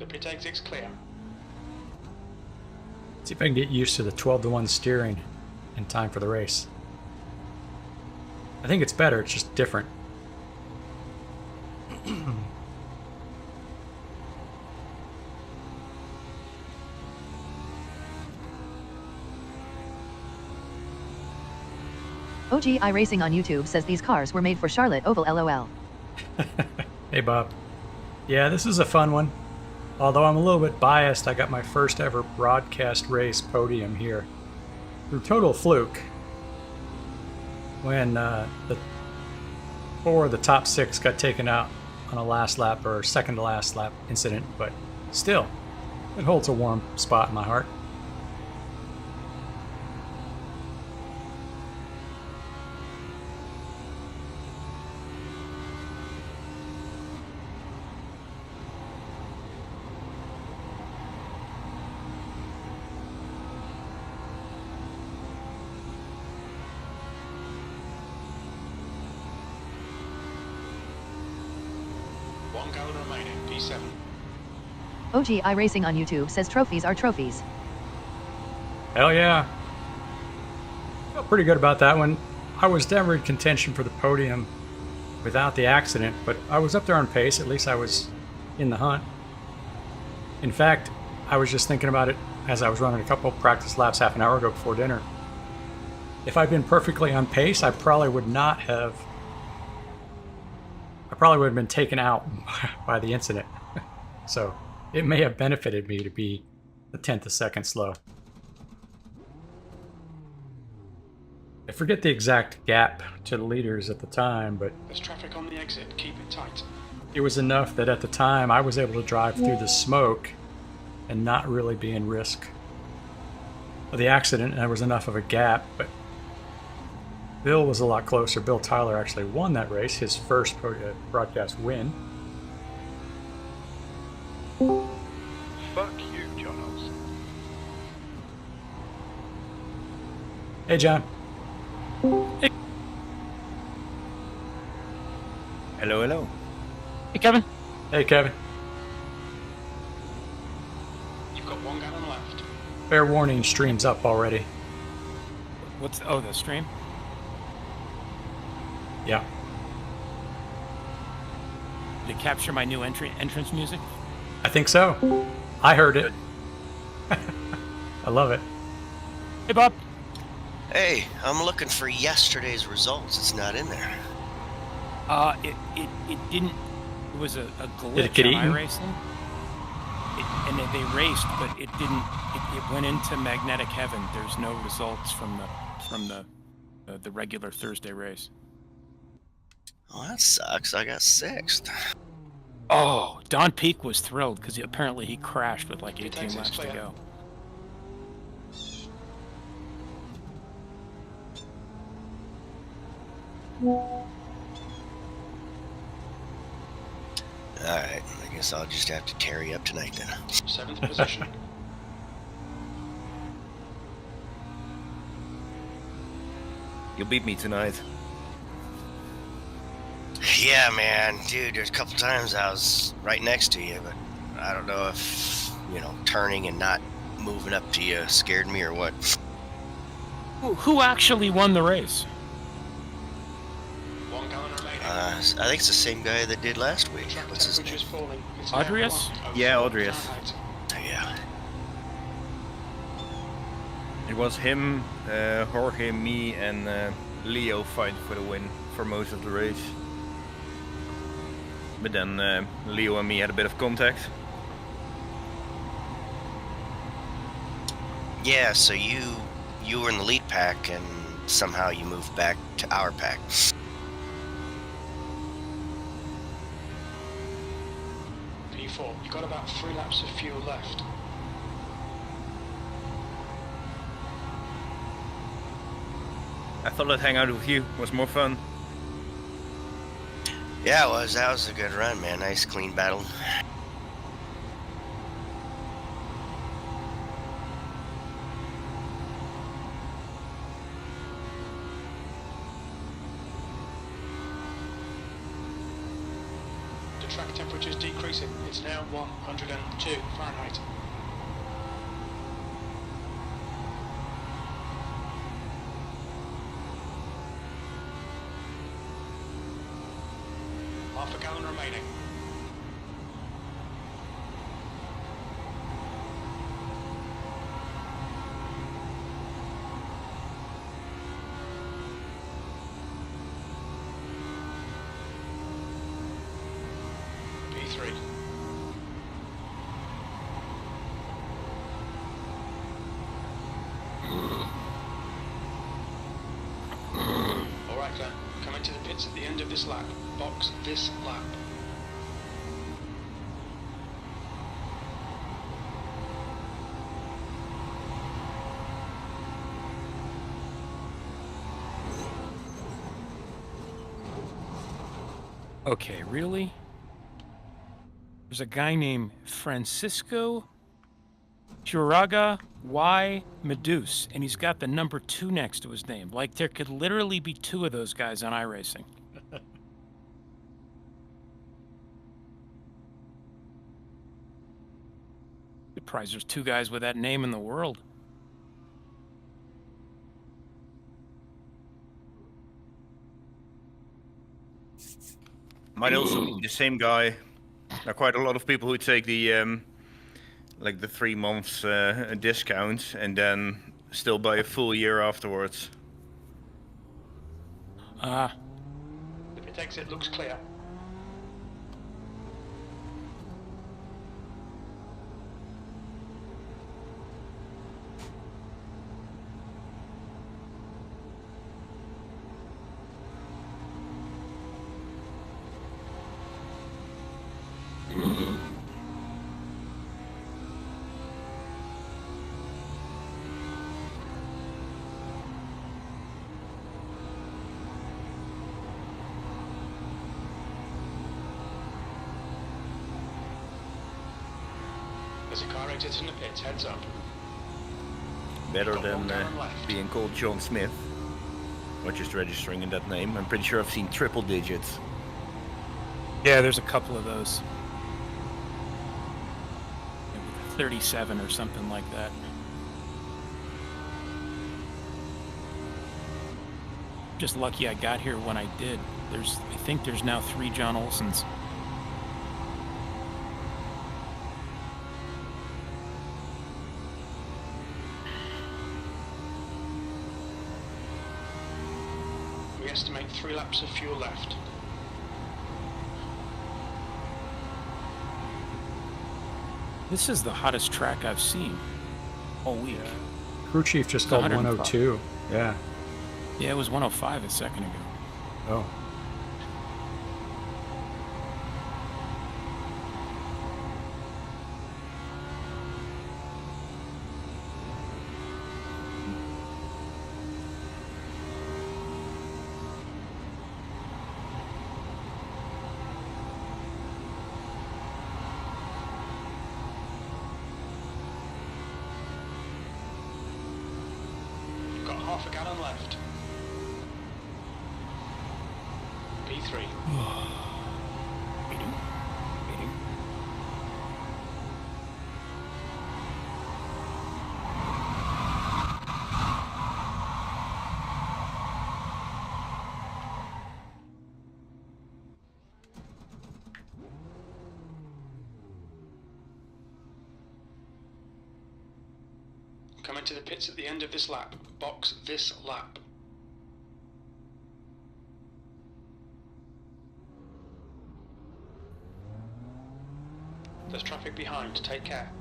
pit exit's clear. See if I can get used to the 12-to-1 steering in time for the race. I think it's better, it's just different. OG iRacing on YouTube says these cars were made for Charlotte Oval LOL. Hey Bob. Yeah, this is a fun one. Although I'm a little bit biased, I got my first ever broadcast race podium here. Through total fluke. When the 4 of the top 6 got taken out on a last lap or second to last lap incident, but still, it holds a warm spot in my heart. OG iRacing on YouTube says trophies are trophies. Hell yeah. Felt pretty good about that one. I was never in contention for the podium without the accident, but I was up there on pace. At least I was in the hunt. In fact, I was just thinking about it as I was running a couple practice laps half an hour ago before dinner. If I'd been perfectly on pace, I probably would have been taken out by the incident. So it may have benefited me to be a tenth a second slow. I forget the exact gap to the leaders at the time, but there's traffic on the exit. Keep it tight. It was enough that at the time I was able to drive through the smoke and not really be in risk of the accident, and there was enough of a gap. But Bill was a lot closer. Bill Tyler actually won that race, his first broadcast win. Fuck you, Jonos. Hey, John. Hey. Hello, hello. Hey, Kevin. Hey, Kevin. You've got 1 gallon left. Fair warning, stream's up already. What's the stream? Yeah. Did it capture my new entrance music? I think so. I heard it. I love it. Hey, Bob. Hey, I'm looking for yesterday's results. It's not in there. It didn't. It was a glitch Did it get on eaten? iRacing. And they raced, but it didn't. It went into magnetic heaven. There's no results from the regular Thursday race. Oh, that sucks. I got 6th. Oh, Don Peak was thrilled because apparently he crashed with like 18 exit's laps to clear. go. Alright, I guess I'll just have to tarry up tonight then. 7th position. You'll beat me tonight. Yeah, man. Dude, there's a couple times I was right next to you, but I don't know if, turning and not moving up to you scared me or what. Who actually won the race? 1 gallon remaining. I think it's the same guy that did last week. Track What's his name? temperature's falling. It's Adrius? now 1:04 Yeah, Adrius. Fahrenheit. Yeah. It was him, Jorge, me, and Leo fight for the win for most of the race. But then Leo and me had a bit of contact. Yeah, so you were in the lead pack and somehow you moved back to our pack. P4. You've got about 3 laps of fuel left. I thought I'd hang out with you. It was more fun. Yeah, it was. That was a good run, man. Nice, clean battle. The track temperature is decreasing. It's now 102 Fahrenheit. Half a gallon remaining. P3. Alright then, come into the pits at the end of this lap. Box this lap. Okay, really? There's a guy named Francisco Churaga Y. Meduse, and he's got the number 2 next to his name. Like, there could literally be 2 of those guys on iRacing. Surprised there's 2 guys with that name in the world. Might also be the same guy. There are quite a lot of people who take the like the 3 months discount and then still buy a full year afterwards. Ah, The pit exit looks clear. There's a car exiting the pits, heads up. Better Got than 1 gallon left. being called John Smith, or just registering in that name. I'm pretty sure I've seen triple digits. yeah, there's a couple of those. Maybe 37 or something like that. Just lucky I got here when I did. I think there's now 3 John Olsons. We estimate 3 laps of fuel left. This is the hottest track I've seen all week. Crew chief just It's called 105. 102. Yeah. Yeah, it was 105 a second ago. Oh. You've got half a gallon left. P3. Come into the pits at the end of this lap. Box this lap. There's traffic behind. Take care.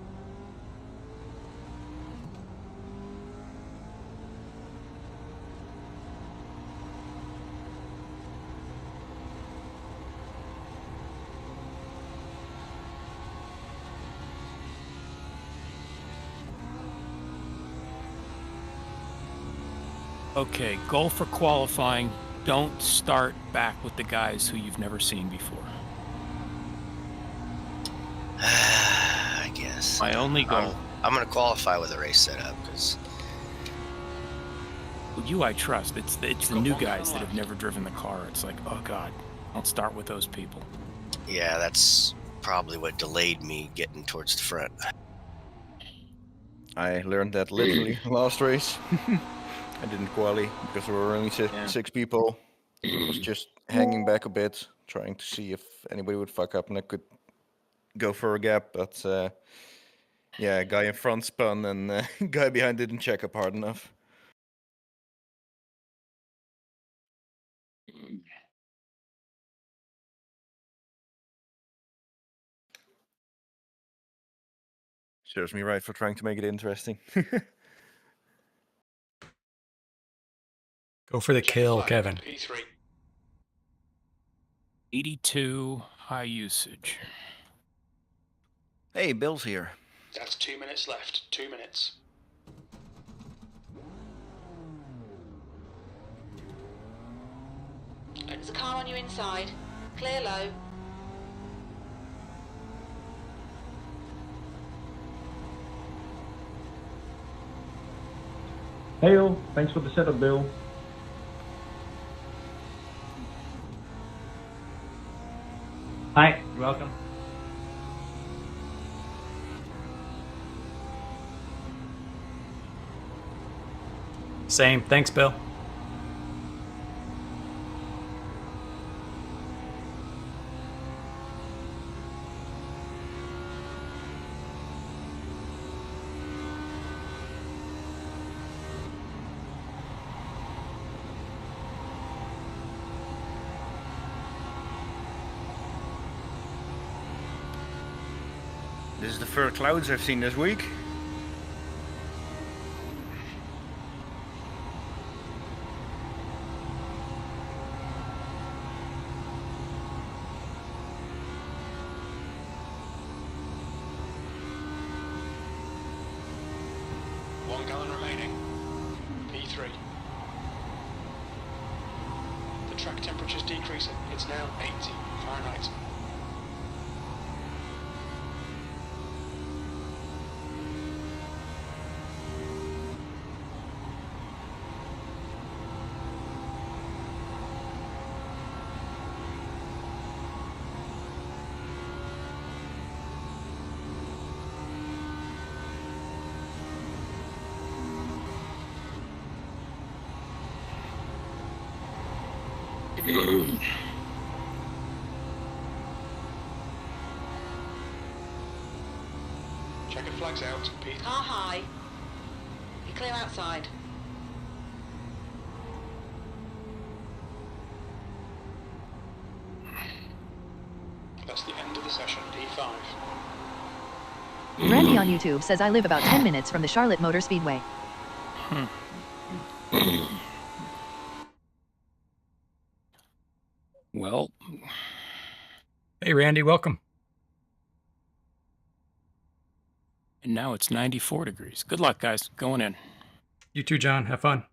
Okay, goal for qualifying. Don't start back with the guys who you've never seen before. I guess. My only goal. I'm going to qualify with a race setup because You I trust. It's the new guys that have never driven the car. It's like, oh god, don't start with those people. Yeah, that's probably what delayed me getting towards the front. I learned that literally last race. I didn't quali because there were only six people. I was just hanging back a bit, trying to see if anybody would fuck up and I could go for a gap. But yeah, guy in front spun and guy behind didn't check up hard enough. Serves me right for trying to make it interesting. Go for the Check kill, flag, Kevin. P3. 82 high usage. Hey, Bill's here. That's 2 minutes left. 2 minutes. There's a car on your inside. Clear low. Hey all, thanks for the setup, Bill. Hi, you're welcome. Same. Thanks, Bill. This is the first clouds I've seen this week. One gallon remaining. P3. The track temperature's decreasing. It's now 80 Fahrenheit. Checkered flags out. P3. Car high. You're clear outside. That's the end of the session. P5. Randy on YouTube says I live about 10 minutes from the Charlotte Motor Speedway. Well, Hey, Randy, welcome. and now it's 94 degrees. Good luck, guys. Going in. You too, John. Have fun.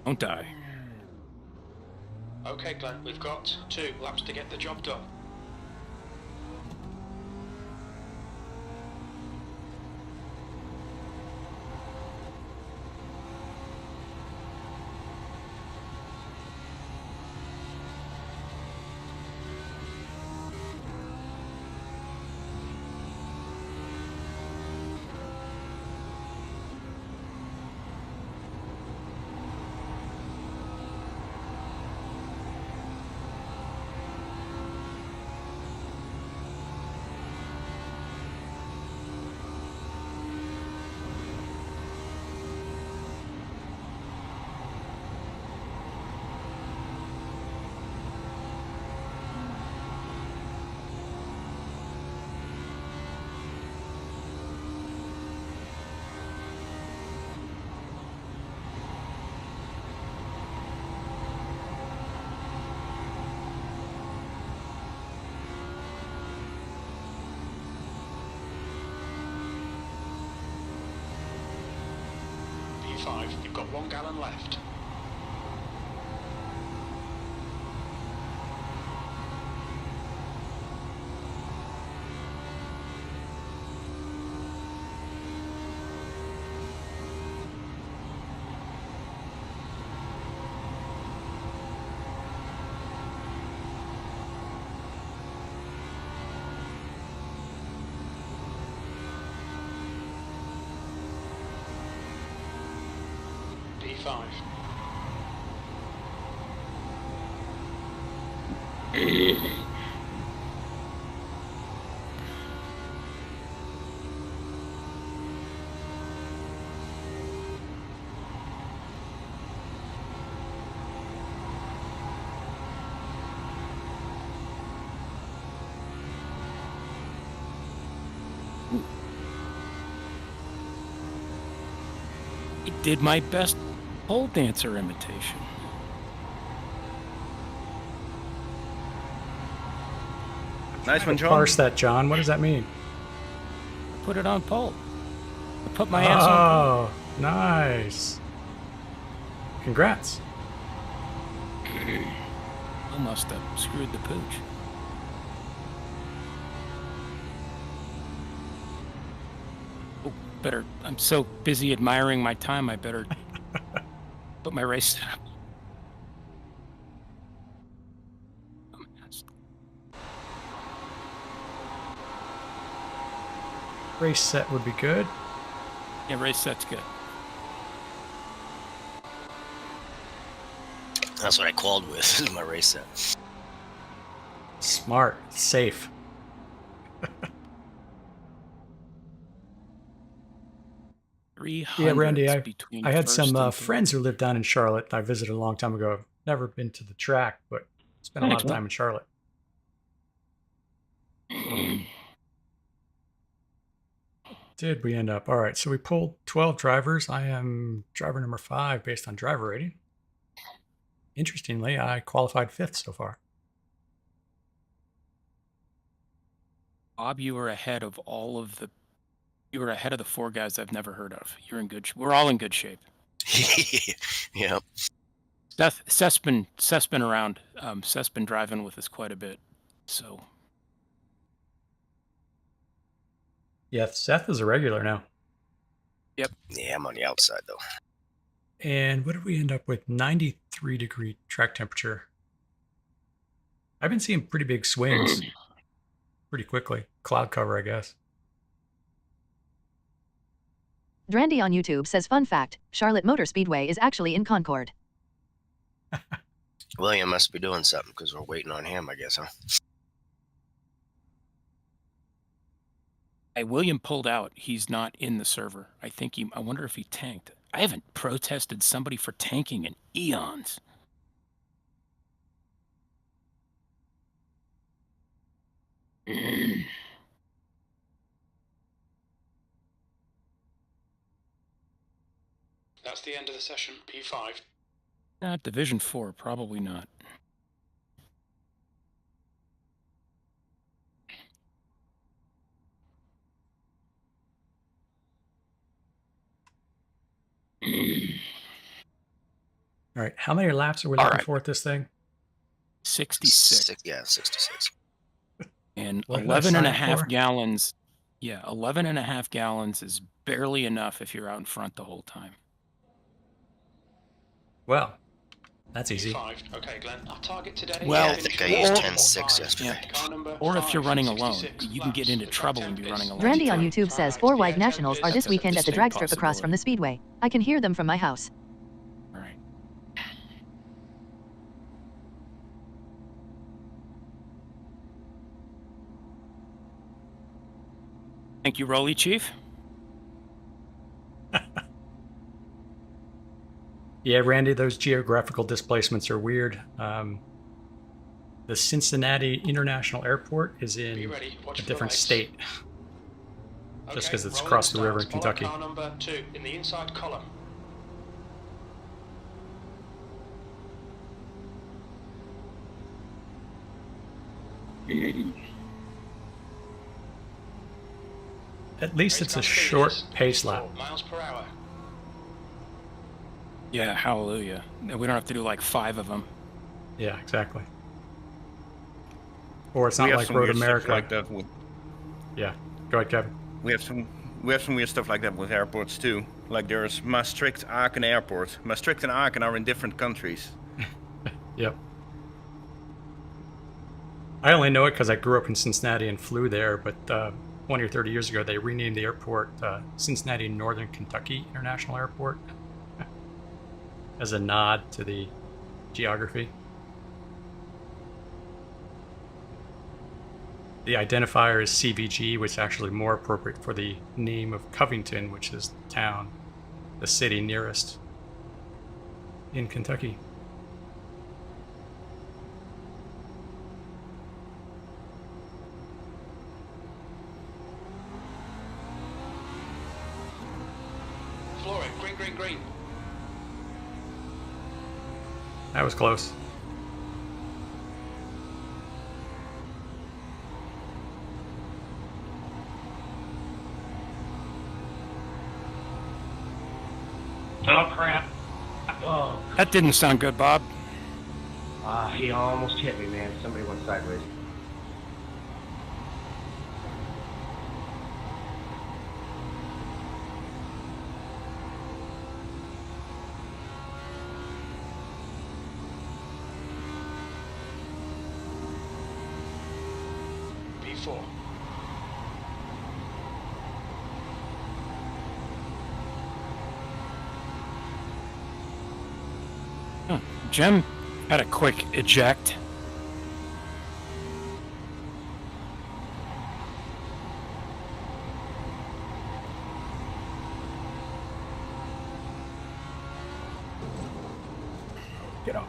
Don't die. Okay, Glenn, we've got 2 laps to get the job done. P5. You've got 1 gallon left. P5. I did my best pole dancer imitation. Nice one, John. Parse that, John. What does that mean? Put it on pole. I put my ass on pole. Oh, nice. Congrats. I must have screwed the pooch. Oh, better. I'm so busy admiring my time, I better put my race setup. Race set would be good. Yeah, race set's good. That's what I called with, is my race set. Smart. Safe. Yeah, Randy, I had some friends who lived down in Charlotte. I visited a long time ago. I've never been to the track, but spent a lot of time in Charlotte. Did we end up? All right, so we pulled 12 drivers. I am driver number 5 based on driver rating. Interestingly, I qualified 5th so far. Bob, you were ahead of all of the. You were ahead of the 4 guys I've never heard of. You're in good. We're all in good shape. Yeah. Seth's been around. Seth's been driving with us quite a bit. So. Yeah, Seth is a regular now. Yep. Yeah, I'm on the outside though. And what did we end up with? 93-degree track temperature. I've been seeing pretty big swings pretty quickly. Cloud cover, I guess. Drandy on YouTube says, fun fact, Charlotte Motor Speedway is actually in Concord. William must be doing something because we're waiting on him, I guess, huh? Hey, William pulled out. He's not in the server. I wonder if he tanked. I haven't protested somebody for tanking in eons. That's the end of the session, P5. Not Division 4, probably not. All right, how many laps are we looking for at this thing? 66. Yeah, 66. And What did I 11 and a sign half for? gallons. Yeah, 11 and a half gallons is barely enough if you're out in front the whole time. Well, that's easy. P5. Okay, Glenn. Our target today. Well, Yeah, I think I used 10.6 yesterday. Car number Or if you're 5, running alone, 66 you can get laps. into The trouble track when you're temp running is- alone. Drandy on YouTube says 4 wide nationals are this weekend at the drag strip Distinct across from the Speedway. I can hear them from my house. All right. Thank you, Rolly Chief. Yeah, Randy, those geographical displacements are weird. The Cincinnati International Airport is Be in ready. Watch a for the different lights. state. Okay, Just 'cause it's rolling across the river in start. Kentucky. Follow car number 2 in the inside column. At least Race it's a car short speed is pace lap. 4 miles per hour. Yeah, hallelujah. We don't have to do like 5 of them. Yeah, exactly. Or it's not We have like some Road weird stuff America. like that with, Yeah, go ahead, Kevin. we have some weird stuff like that with airports too. Like there's Maastricht Aachen Airport. Maastricht and Aachen are in different countries. Yep. I only know it because I grew up in Cincinnati and flew there, but 20 or 30 years ago they renamed the airport Cincinnati Northern Kentucky International Airport. as a nod to the geography. The identifier is CVG, which is actually more appropriate for the name of Covington, which is the town, the city nearest in Kentucky. Floor it. Green, green, green. That was close. Oh, crap. Oh. That didn't sound good, Bob. He almost hit me, man. Somebody went sideways. B4. Jim had a quick eject. Get off.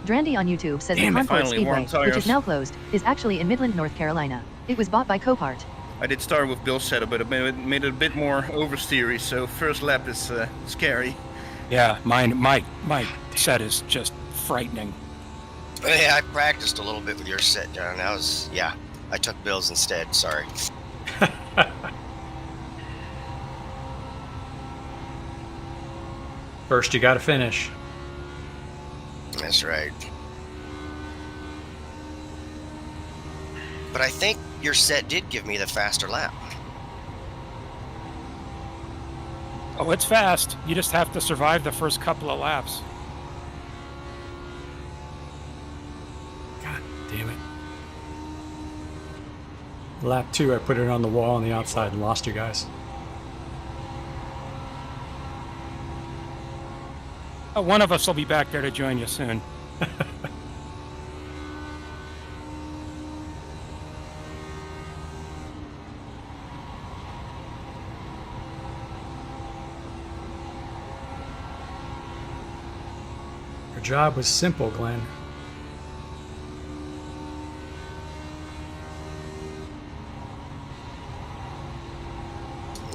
Drandy on YouTube says Damn the it, Concord finally, Speedway, warm tires. which is now closed, is actually in Midland, North Carolina. It was bought by Copart. I did start with Bill's setup, but I made it a bit more oversteery, so first lap is scary. Yeah, my set is just frightening. Yeah, I practiced a little bit with your set, John. I took Bill's instead. Sorry. First, you got to finish. That's right. But I think your set did give me the faster lap. Oh, it's fast. You just have to survive the first couple of laps. God damn it. Lap 2, I put it on the wall on the outside and lost you guys. Oh, one of us will be back there to join you soon. Your job was simple, Glenn.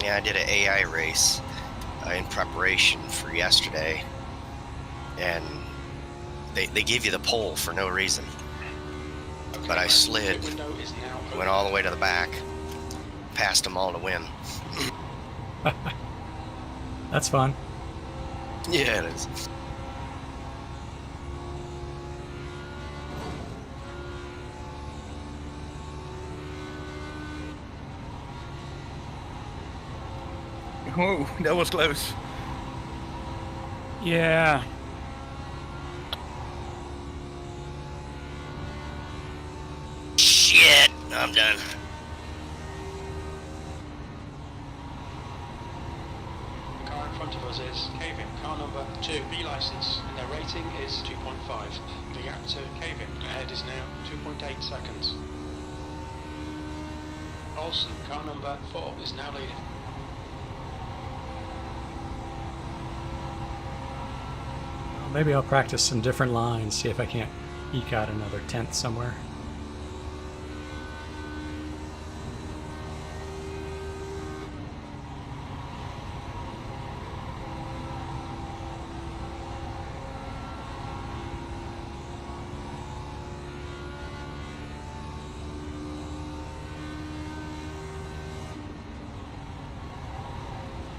Yeah, I did an AI race in preparation for yesterday, and they give you the pole for no reason. But I slid, Window is now open. went all the way to the back, passed them all to win. That's fun. Yeah, it is. Whoa, that was close. Yeah. Shit, I'm done. The car in front of us is Cavin, car number 2, B license, and their rating is 2.5. The gap to Cavin ahead is now 2.8 seconds. Olsen, car number 4, is now leading. Well, maybe I'll practice some different lines, see if I can't eke out another 10th somewhere.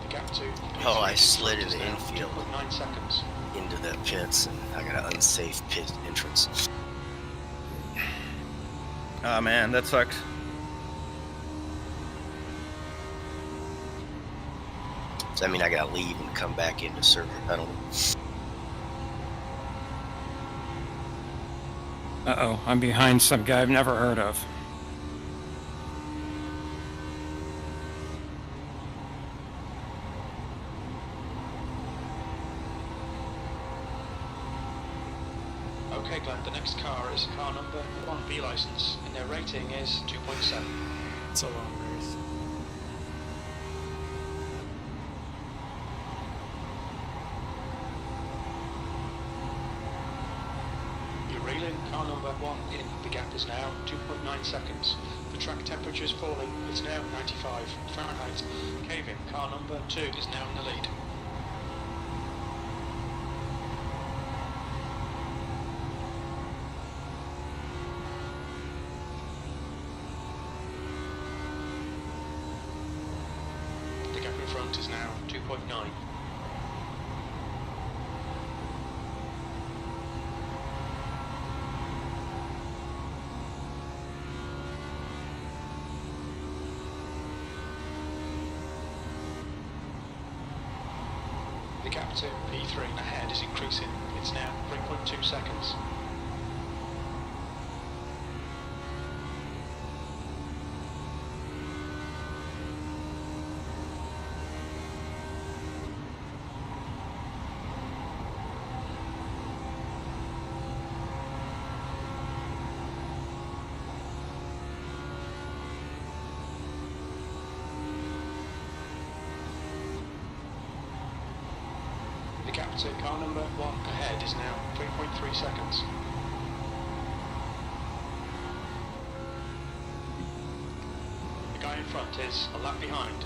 The gap to Oh, I slid in the now infield 2.9 seconds. into the pits, and I got an unsafe pit entrance. Ah man, that sucks. So I mean, I gotta leave and come back into server penalty. Uh-oh, I'm behind some guy I've never heard of. Okay, Glenn, the next car is car number 1, B license, and their rating is 2.7. It's a long race. You're reeling car number 1 in. The gap is now 2.9 seconds. The track temperature is falling. It's now 95 Fahrenheit. Caving car number 2 is now in the lead. The gap in front is now 2.9. The gap to P3 ahead is increasing. It's now 3.2 seconds. The gap to car number 1 ahead is now 3.3 seconds. The guy in front is a lap behind.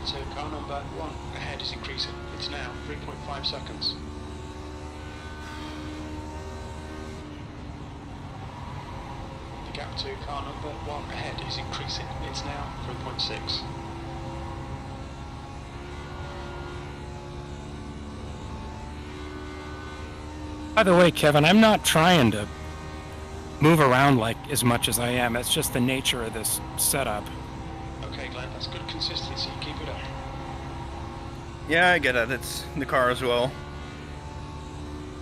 So car number 1 ahead is increasing. It's now 3.5 seconds. The gap to car number 1 ahead is increasing. It's now 3.6. By the way, Kevin, I'm not trying to move around like as much as I am. It's just the nature of this setup. Okay, Glenn, that's good consistency. Keep it up. Yeah, I get it. It's the car as well.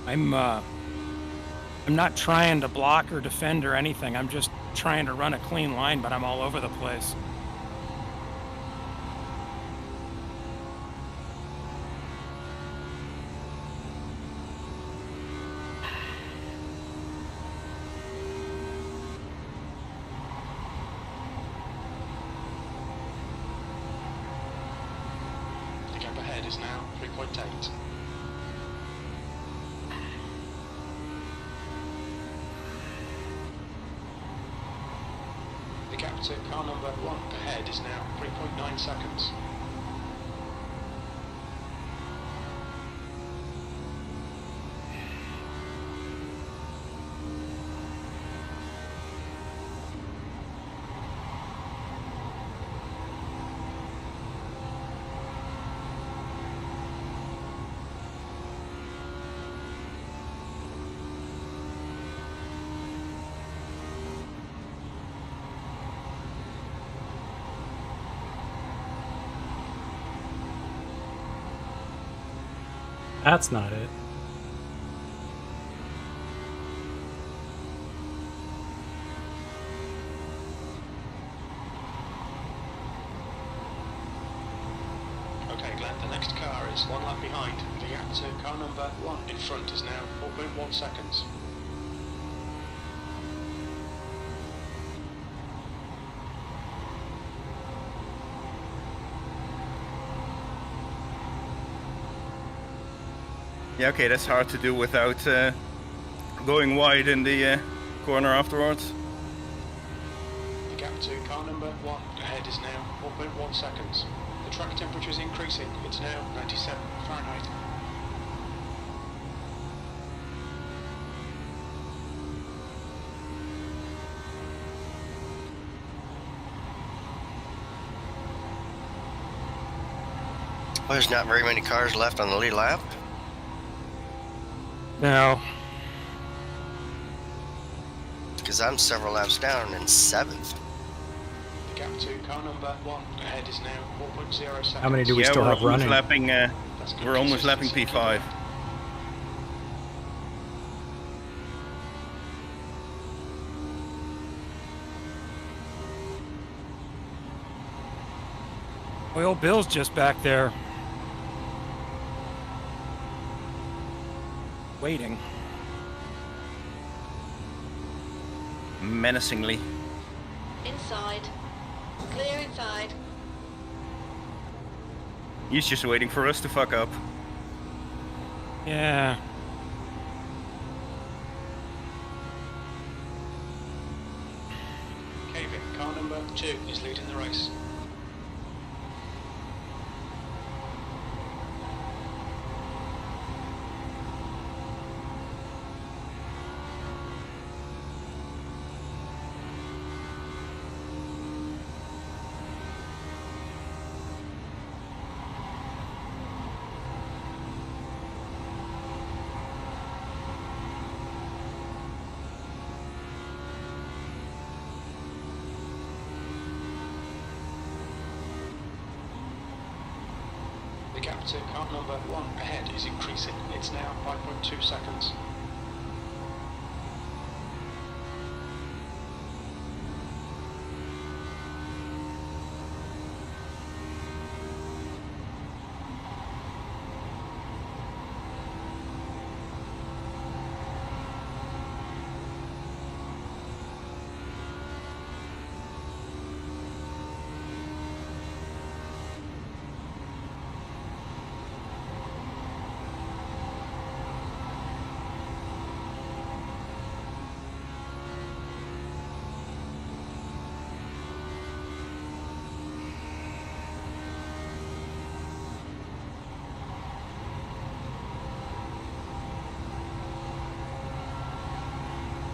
I'm not trying to block or defend or anything. I'm just trying to run a clean line, but I'm all over the place. The gap ahead is now 3.8. The gap to car number 1 ahead is now 3.9 seconds. That's not it. Okay, Glenn, the next car is 1 lap behind. The gap to car number 1 in front is now 4.1 seconds. Yeah, okay, that's hard to do without going wide in the corner afterwards. The gap to car number 1 ahead is now 4.1 seconds. The track temperature is increasing. It's now 97 Fahrenheit. Well, there's not very many cars left on the lead lap. No. Because I'm several laps down in 7th. The gap to car number 1 ahead is now 4.0 seconds. How many do we Yeah, still we're have almost running? lapping. That's good We're almost lapping consistency. P5. Well, Bill's just back there. Waiting. Menacingly. Inside. Clear inside. He's just waiting for us to fuck up. Yeah. Kevin, car number 2 is leading the race. The gap to car number 1 ahead is increasing. It's now 5.2 seconds.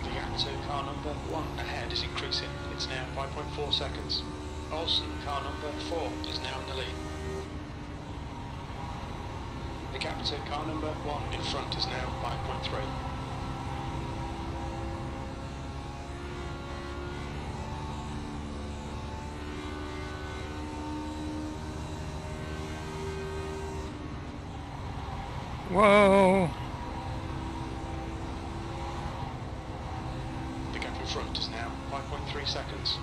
The gap to car number 1 ahead is increasing. It's now 5.4 seconds. Olsen, car number 4, is now in the lead. The gap to car number 1 in front is now 5.3. Whoa. The gap in front is now 5.3 seconds.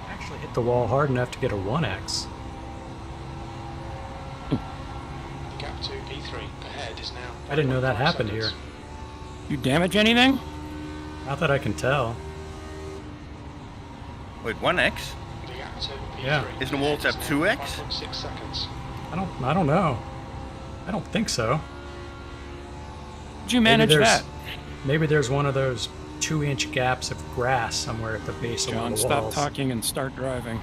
Actually hit the wall hard enough to get a 1x. The gap to P3 ahead is now. I didn't know that 5.5 happened seconds. here. You damage anything? Not that I can tell. Wait, 1x? The gap to P3 Yeah. Isn't the wall ahead is tap now 2x? 5.6 seconds. I don't know. I don't think so. Did you manage that? Maybe there's one of those 2-inch gaps of grass somewhere at the base of one John, of the stop walls. talking and start driving.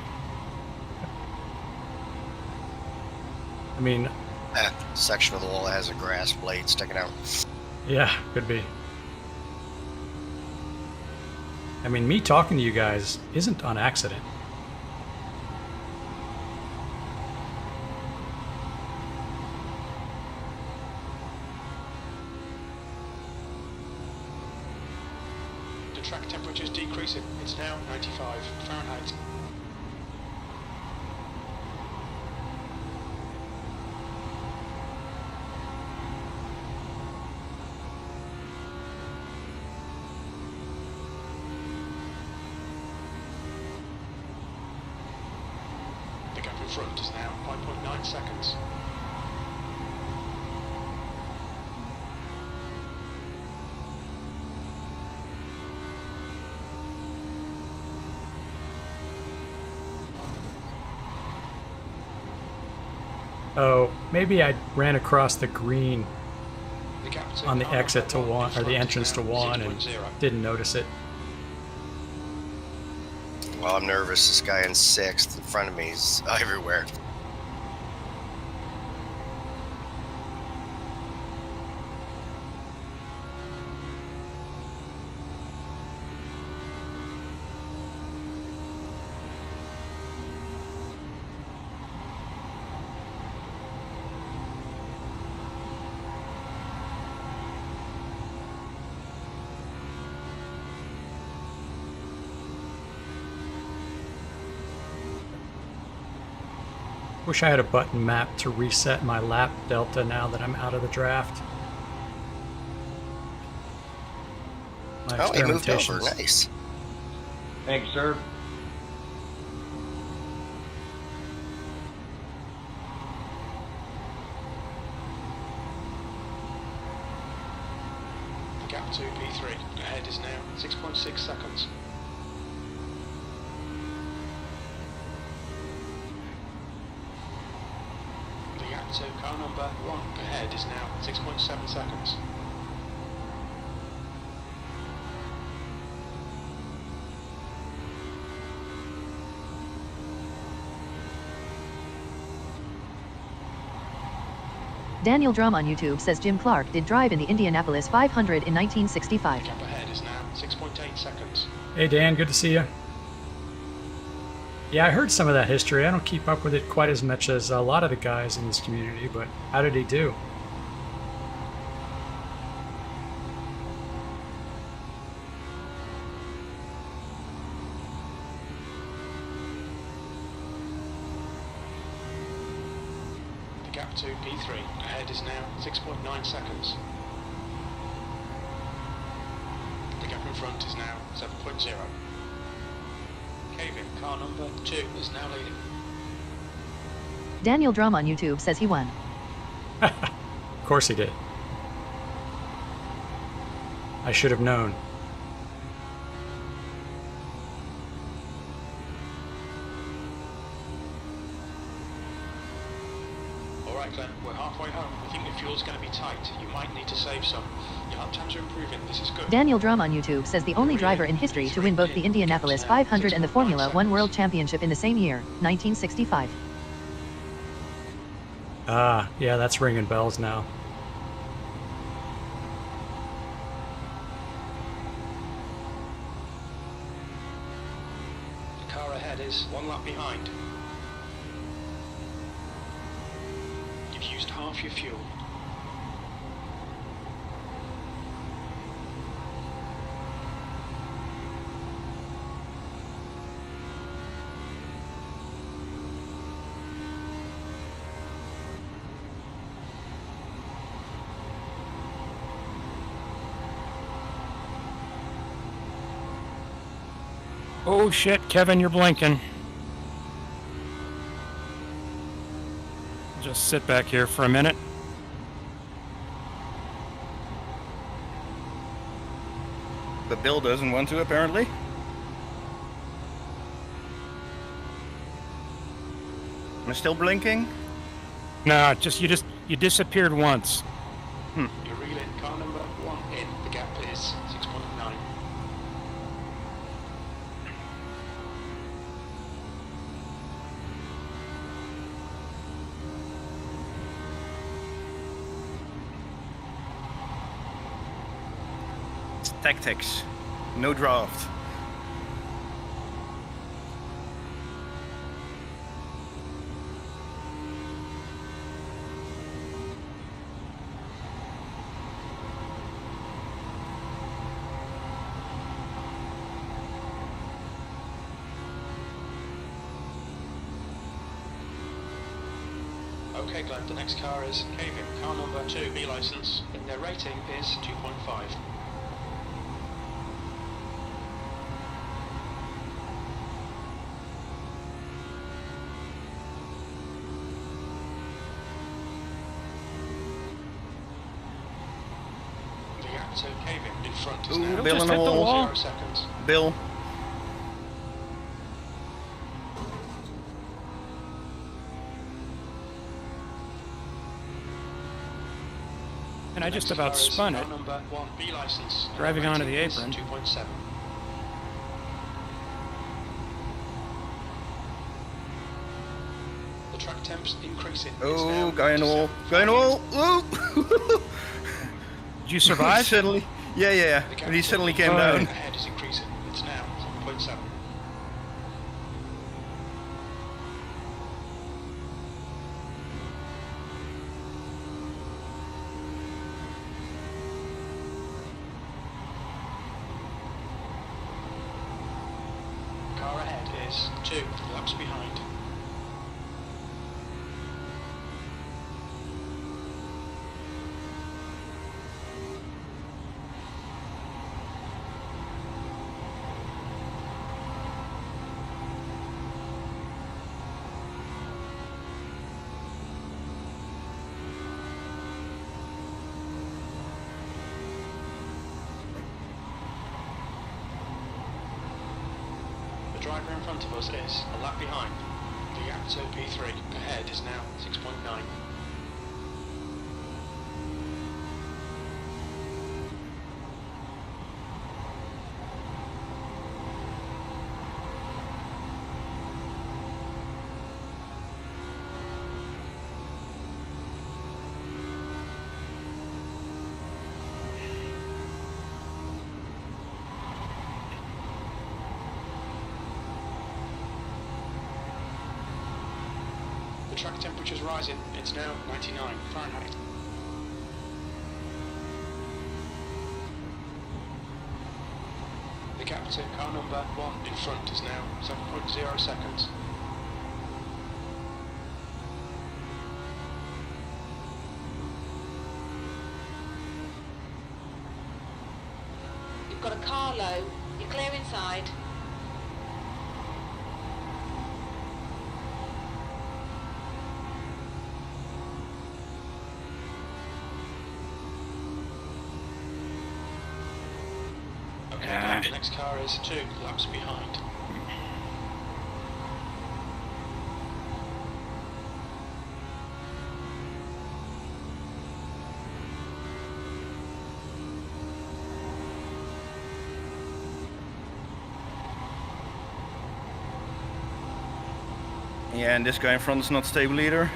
I mean, That section of the wall that has a grass blade sticking out. yeah, could be. I mean, me talking to you guys isn't on accident. The track temperature is decreasing. It's now 95 Fahrenheit. The gap in front is now 5.9 seconds. Oh, maybe I ran across the green The gap to on the car exit to number 1 one, in or the front is entrance to now one, and 6.0. didn't notice it. Well, I'm nervous. This guy in 6th in front of me is everywhere. Wish I had a button map to reset my lap delta now that I'm out of the draft. My Oh, he moved over. experimentations. Nice. Thank you, sir. The gap to P3 ahead is now 6.6 seconds. The gap to car number 1 ahead is now 6.7 seconds. Daniel Drum on YouTube says Jim Clark did drive in the Indianapolis 500 in 1965. The gap ahead is now 6.8 seconds. Hey Dan, good to see you. Yeah, I heard some of that history. I don't keep up with it quite as much as a lot of the guys in this community, but how did he do? The gap to P3 ahead is now 6.9 seconds. The gap in front is now 7.0. Caving, car number 2 is now leading. Daniel Drum on YouTube says he won. Of course he did. I should have known. Alright Glenn, we're halfway home. I think the fuel's going to be tight. You might need to save some. Your lap times are improving. This is good. Daniel Drum on YouTube says the only driver in history to win both the Indianapolis 500 and the Formula One World Championship in the same year, 1965. Ah, yeah, that's ringing bells now. The car ahead is 1 lap behind. You've used half your fuel. Oh shit, Kevin, you're blinking. Just sit back here for a minute. But Bill doesn't want to, apparently. Am I still blinking? Nah, you disappeared once. You're reeling car number 1 in. The gap is 6.9. It's tactics. No draft. Okay Glenn, the next car is Caving, car number 2, B license. Their rating is 2.5. The gap to Caving in front is Ooh, now Bill just on the hit the wall. wall. 0 seconds. Bill. And I The just next about car is spun car it. number 1, B license. Driving Their onto the rating is apron. 2.7. temps increasing. It's Oh, now guy in the wall. 97 Guy in the wall. Ooh! Did you survive? Suddenly. Yeah. The gap And he suddenly came Oh, down. ahead is increasing. It's now 7.7. Car ahead is 2 laps behind. The driver in front of us is a lap behind. The gap to P3 ahead is now 6.9. The track temperature's rising. It's now 99 Fahrenheit. The gap to car number 1 in front is now 7.0 seconds. You've got a car low. You're clear inside. Okay, the next car is 2 laps behind. Yeah, and this guy in front is not stable either.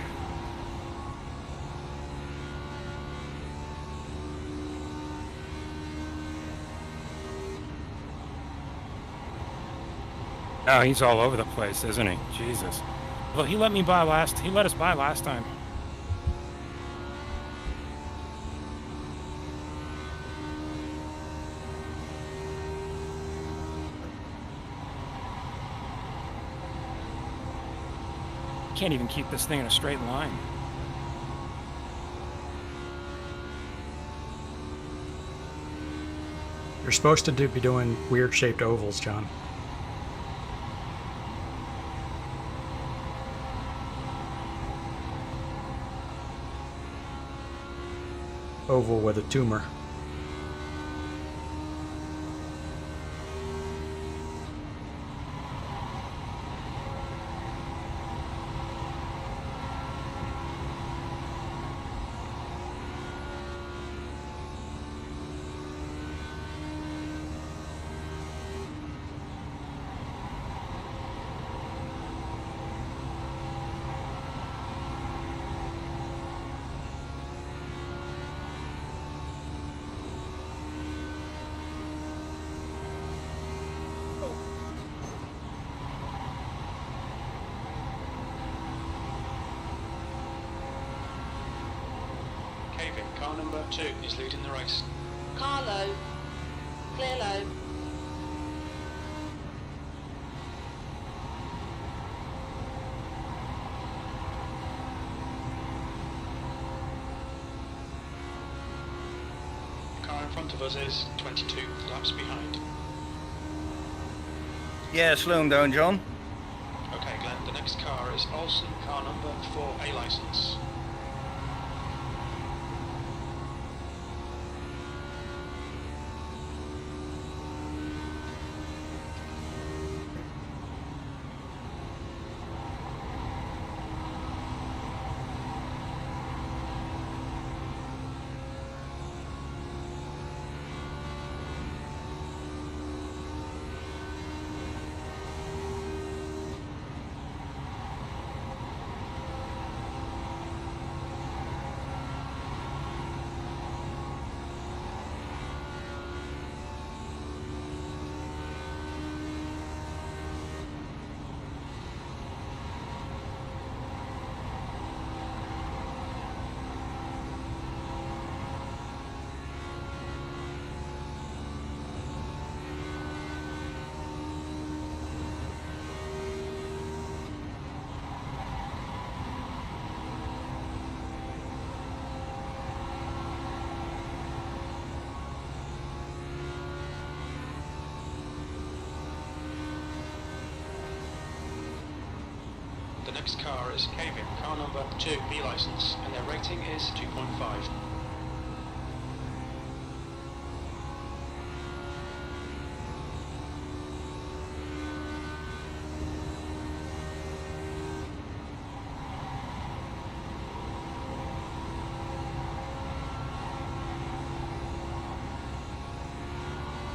Oh, he's all over the place, isn't he? Jesus. Well, he let us by last time. Can't even keep this thing in a straight line. You're supposed to be doing weird shaped ovals, John. Oval with a tumor. Kevin, car number 2 is leading the race. Car low. Clear low. The car in front of us is 22 laps behind. Yeah, slow him down, John. Okay, Glenn, the next car is Olsen, car number 4A license. next car is Kevin, car number 2, B license, and their rating is 2.5.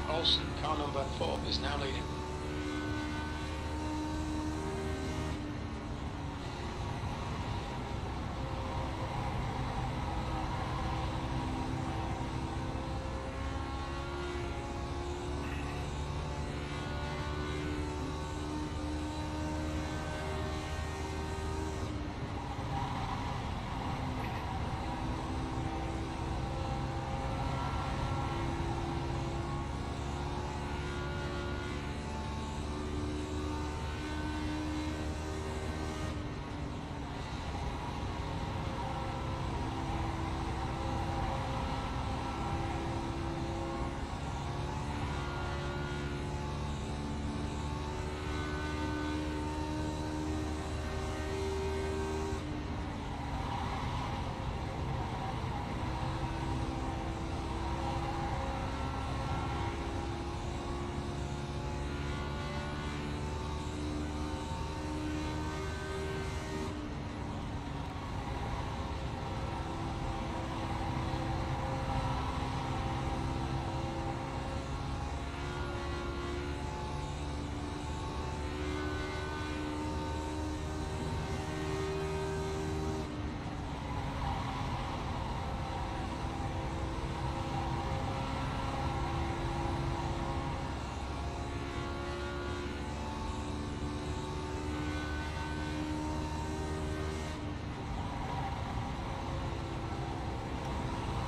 Olsen, car number 4, is now leading.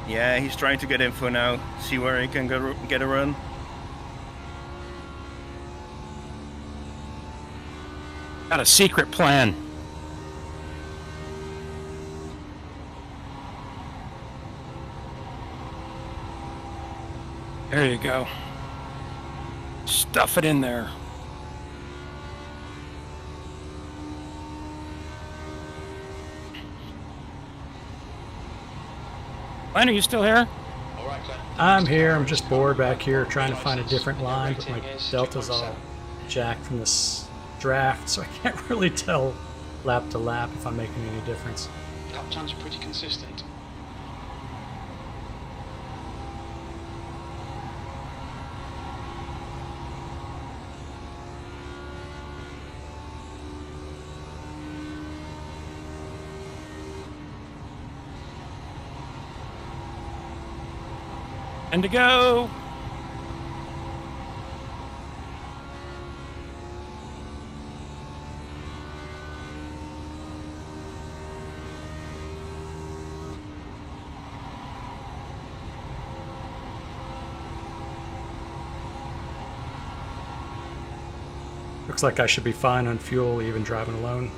Yeah, he's trying to get info now. See where he can get a run. Got a secret plan. There you go. Stuff it in there. Glenn, are you still here? All right, Glenn. I'm here. I'm just bored back here trying to find a different line, but my delta's all jacked from this draft, so I can't really tell lap to lap if I'm making any difference. Lap times are pretty consistent. And to go. Looks like I should be fine on fuel, even driving alone.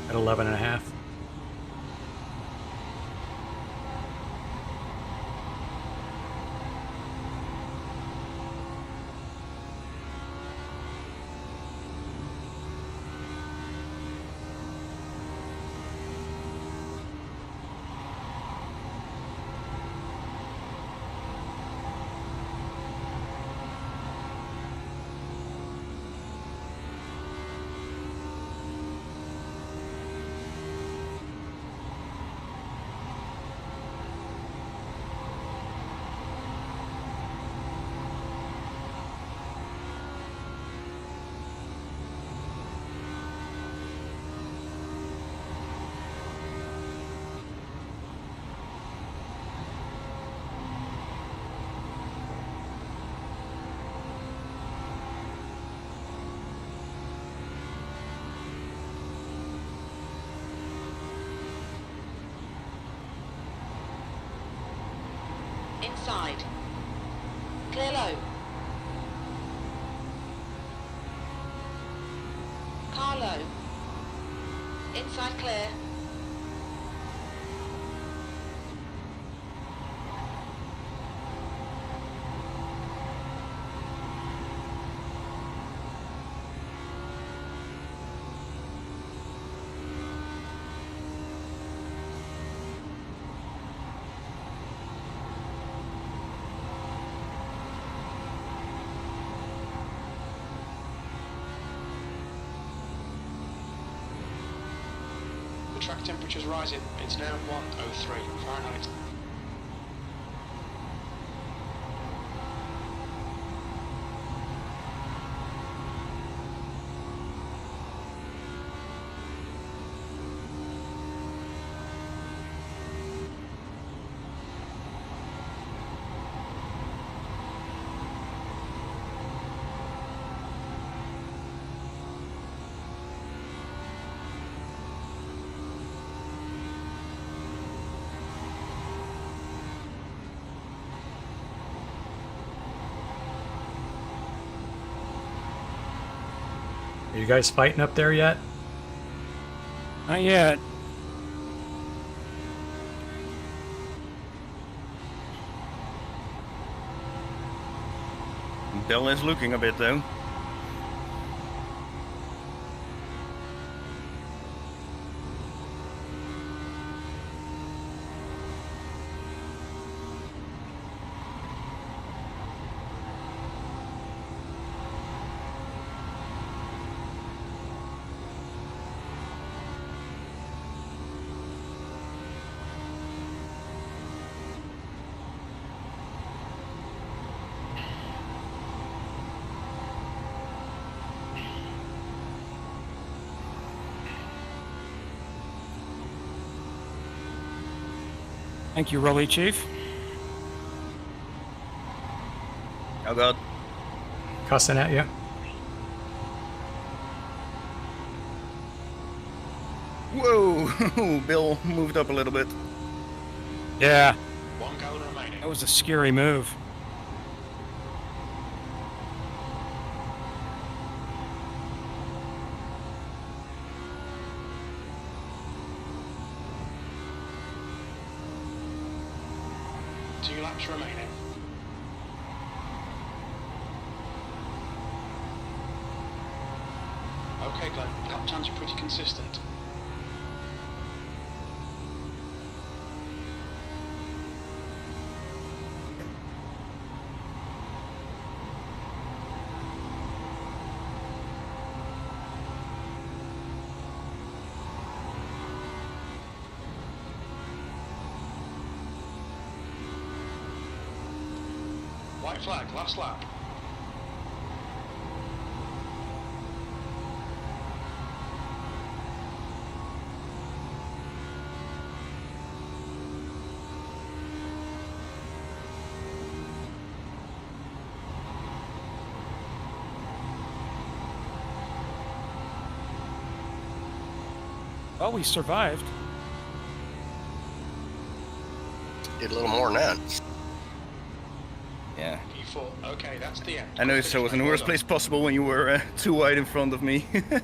At 11.5. Inside. Clear low. Car low. Inside clear. The track temperature's rising. It's now 103 Fahrenheit. Are you guys fighting up there yet? Not yet. Bill is looking a bit though. Thank you, Rolly Chief. Oh god. Cussing at you? Whoa! Bill moved up a little bit. Yeah, 1 gallon remaining. that was a scary move. Two laps remaining. Okay, Glenn, lap times are pretty consistent. White flag, last lap. Well, we survived. Did a little more than that. Yeah. P4. Okay, that's the end. I noticed I was in the worst place possible when you were too wide in front of me. Did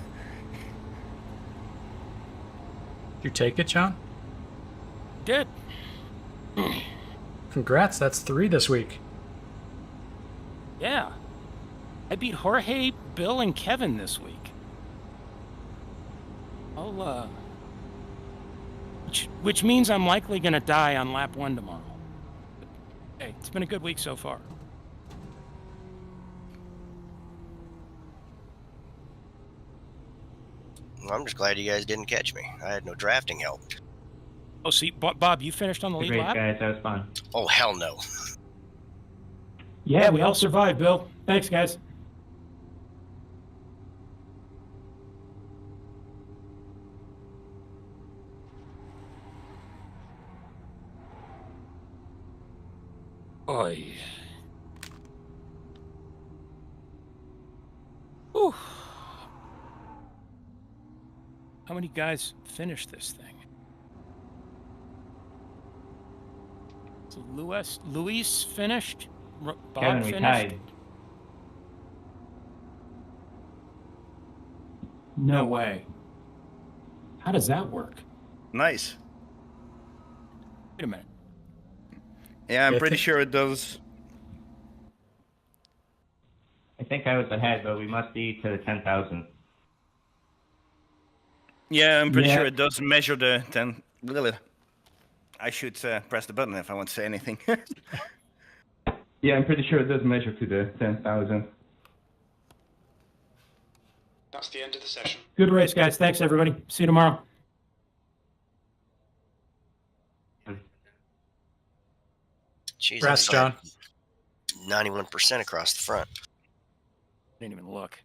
you take it, John? Did. Congrats, that's 3 this week. Yeah. I beat Jorge, Bill, and Kevin this week. Which means I'm likely going to die on lap 1 tomorrow. But, hey, it's been a good week so far. Well, I'm just glad you guys didn't catch me. I had no drafting help. Oh, see, Bob, you finished on the lead Great, lap? guys. That was fun. Oh, hell no. Yeah, we all survived, Bill. Thanks, guys. Oy. Whew. How many guys finished this thing? So Luis finished. Bob Kevin, we finished. tied. No way. How does that work? Nice. Wait a minute. Yeah, I'm Yeah, pretty sure it does. I think I was ahead, but we must be to the 10,000. Yeah, I'm pretty Yeah. sure it does measure the 10. I should press the button if I want to say anything. Yeah, I'm pretty sure it does measure to the 10,000. That's the end of the session. Good race, guys. Thanks, everybody. See you tomorrow. Jeez, Congrats, John. 91% across the front. Didn't even look.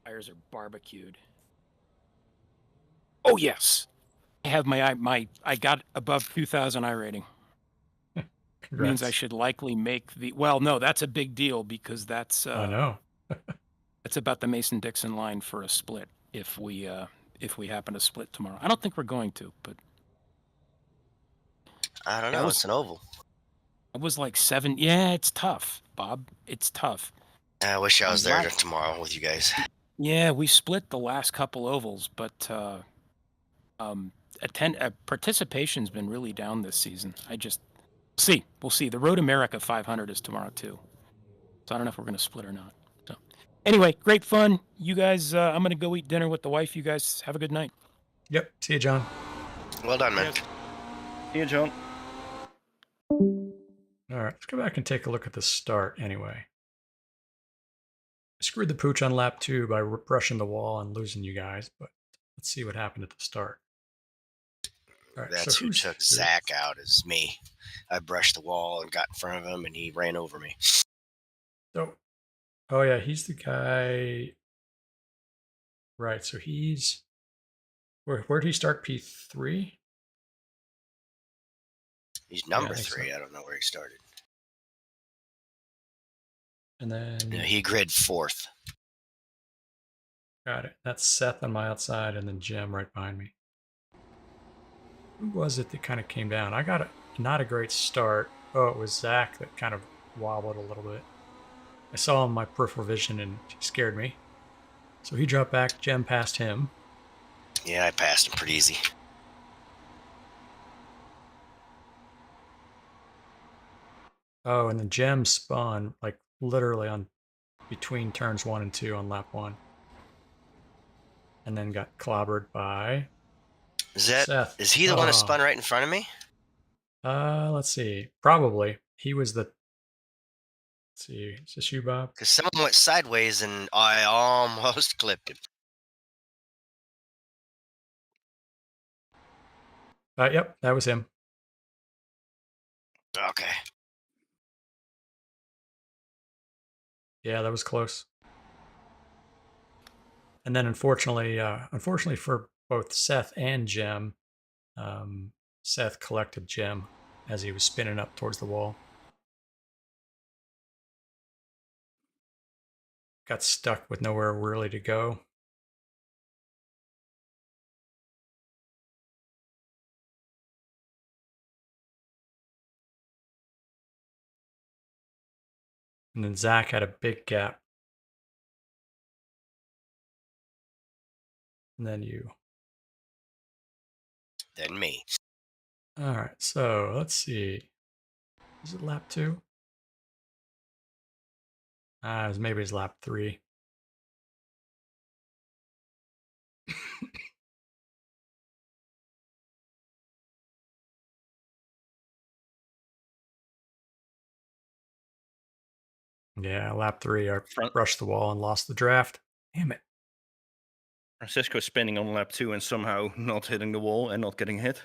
Tires are barbecued. Oh yes, I have I got above 2,000 iRating. Congrats. Means I should likely make the. Well, no, that's a big deal because that's. I know. It's about the Mason-Dixon line for a split if we happen to split tomorrow. I don't think we're going to, but I don't know. It's an oval. it was like 7. Yeah, it's tough, Bob. It's tough. I wish I was there tomorrow with you guys. Yeah, we split the last couple ovals, but participation's been really down this season. We'll see. The Road America 500 is tomorrow too, so I don't know if we're going to split or not. So, anyway, great fun, you guys. I'm going to go eat dinner with the wife. You guys have a good night. Yep. See you, John. Well done, man. See you, John. All right, let's go back and take a look at the start anyway. I screwed the pooch on lap 2 by brushing the wall and losing you guys, but let's see what happened at the start. All right, That's who took Zach out, is me. I brushed the wall and got in front of him, and he ran over me. So, oh yeah, he's the guy. Right, so he's where'd he start? P3. He's number 3. So. I don't know where he started. And then he grid 4th. Got it. That's Seth on my outside, and then Jim right behind me. Who was it that kind of came down? I got not a great start. Oh, it was Zach that kind of wobbled a little bit. I saw him in my peripheral vision, and he scared me. So he dropped back. Jim passed him. Yeah, I passed him pretty easy. Oh, and then Jem spun like literally on between turns 1 and 2 on lap 1, and then got clobbered by Seth. Is he the one that spun right in front of me? Let's see. Probably he was the. Let's see. Is this you, Bob? Because someone went sideways and I almost clipped him. Yep, that was him. Okay. Yeah, that was close. And then unfortunately for both Seth and Jem, Seth collected Jem as he was spinning up towards the wall. Got stuck with nowhere really to go. And then Zach had a big gap. And then you. Then me. All right, so let's see. Is it lap 2? Maybe it's lap 3. Yeah, lap 3, I brushed the wall and lost the draft. Damn it. Francisco spinning on lap 2 and somehow not hitting the wall and not getting hit.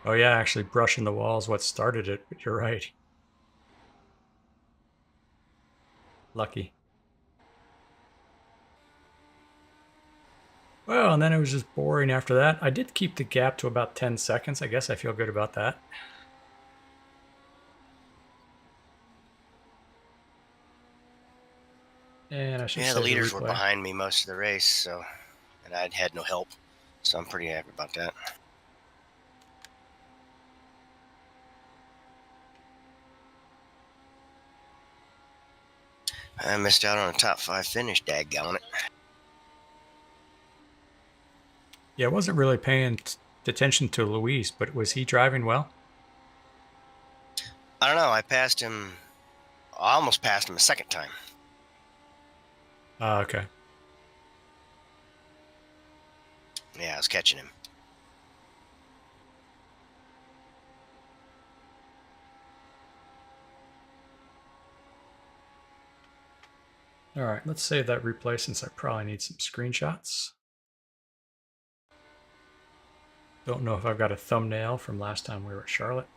Oh yeah, actually brushing the wall is what started it, but you're right. Lucky. Well, and then it was just boring after that. I did keep the gap to about 10 seconds. I guess I feel good about that. And I should the leaders were behind me most of the race, so and I'd had no help. So I'm pretty happy about that. I missed out on a top 5 finish, daggone it. Yeah, I wasn't really paying attention to Luis, but was he driving well? I don't know. I passed him. I almost passed him a second time. Okay. Yeah, I was catching him. All right, let's save that replay since I probably need some screenshots. Don't know if I've got a thumbnail from last time we were at Charlotte.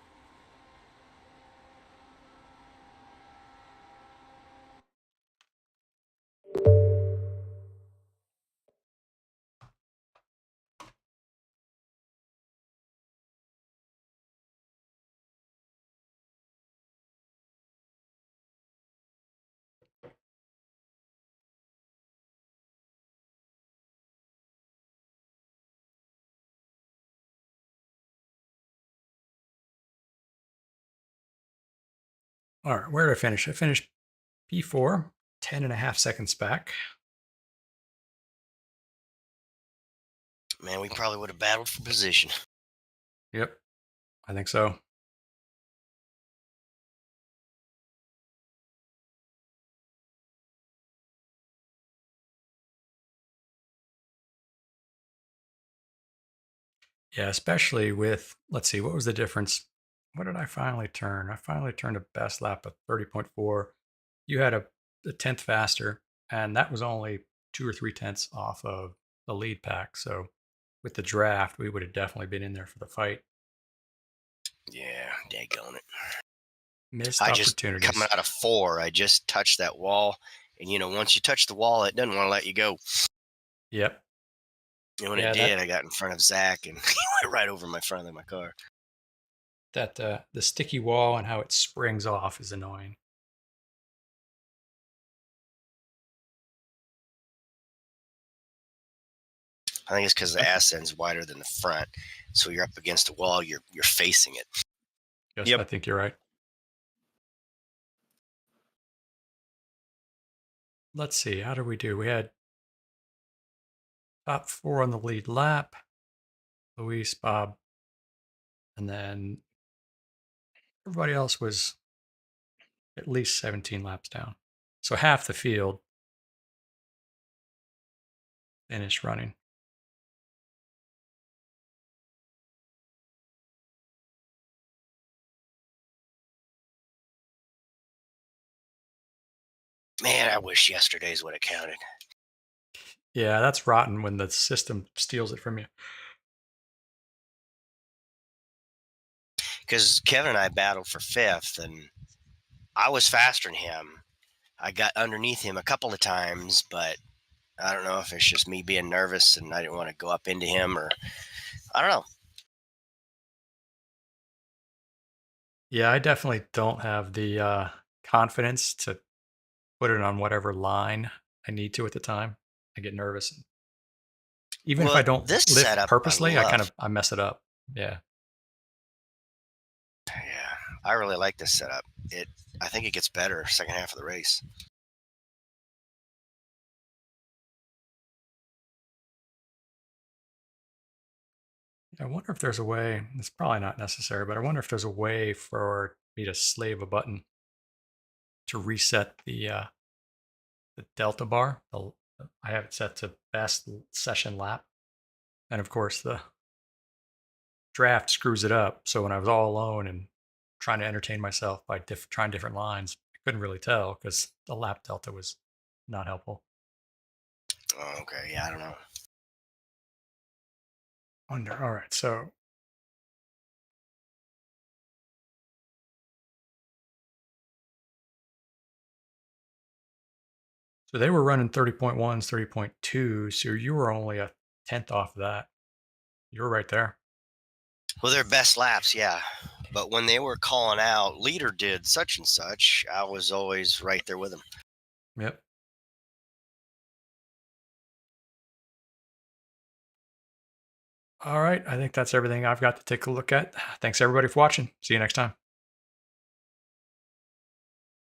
All right, where did I finish? I finished P4, 10.5 seconds back. Man, we probably would have battled for position. Yep, I think so. Yeah, especially with, let's see, what was the difference? What did I finally turn? I finally turned a best lap of 30.4. You had a 10th faster, and that was only 2 or 3 tenths off of the lead pack. So with the draft, we would have definitely been in there for the fight. Yeah, daggone it. Missed I opportunities. just, coming out of 4, I just touched that wall. And, you know, once you touch the wall, it doesn't want to let you go. Yep. And when Yeah, it did, I got in front of Zach, and he went right over my front of my car. That the sticky wall and how it springs off is annoying. I think it's because the ass end's wider than the front, so you're up against the wall. You're facing it. Yes, Yep. I think you're right. Let's see. How did we do? We had top 4 on the lead lap. Luis, Bob, and then everybody else was at least 17 laps down. So half the field finished running. Man, I wish yesterday's would have counted. Yeah, that's rotten when the system steals it from you. Because Kevin and I battled for 5th, and I was faster than him. I got underneath him a couple of times, but I don't know if it's just me being nervous and I didn't want to go up into him, or I don't know. Yeah, I definitely don't have the confidence to put it on whatever line I need to at the time. I get nervous. Even if I don't this lift setup, purposely, I love. I mess it up. Yeah. Yeah, I really like this setup. I think it gets better second half of the race. I wonder if there's a way, it's probably not necessary, but I wonder if there's a way for me to slave a button to reset the delta bar. I have it set to best session lap. And of course, the draft screws it up. So when I was all alone and trying to entertain myself by trying different lines, I couldn't really tell because the lap delta was not helpful. Oh, okay. Yeah, I don't know. Wonder. All right. So they were running 30.1s, 30.2. So you were only a tenth off of that. You were right there. Well, their best laps, yeah. But when they were calling out, leader did such and such, I was always right there with them. Yep. All right. I think that's everything I've got to take a look at. Thanks everybody for watching. See you next time.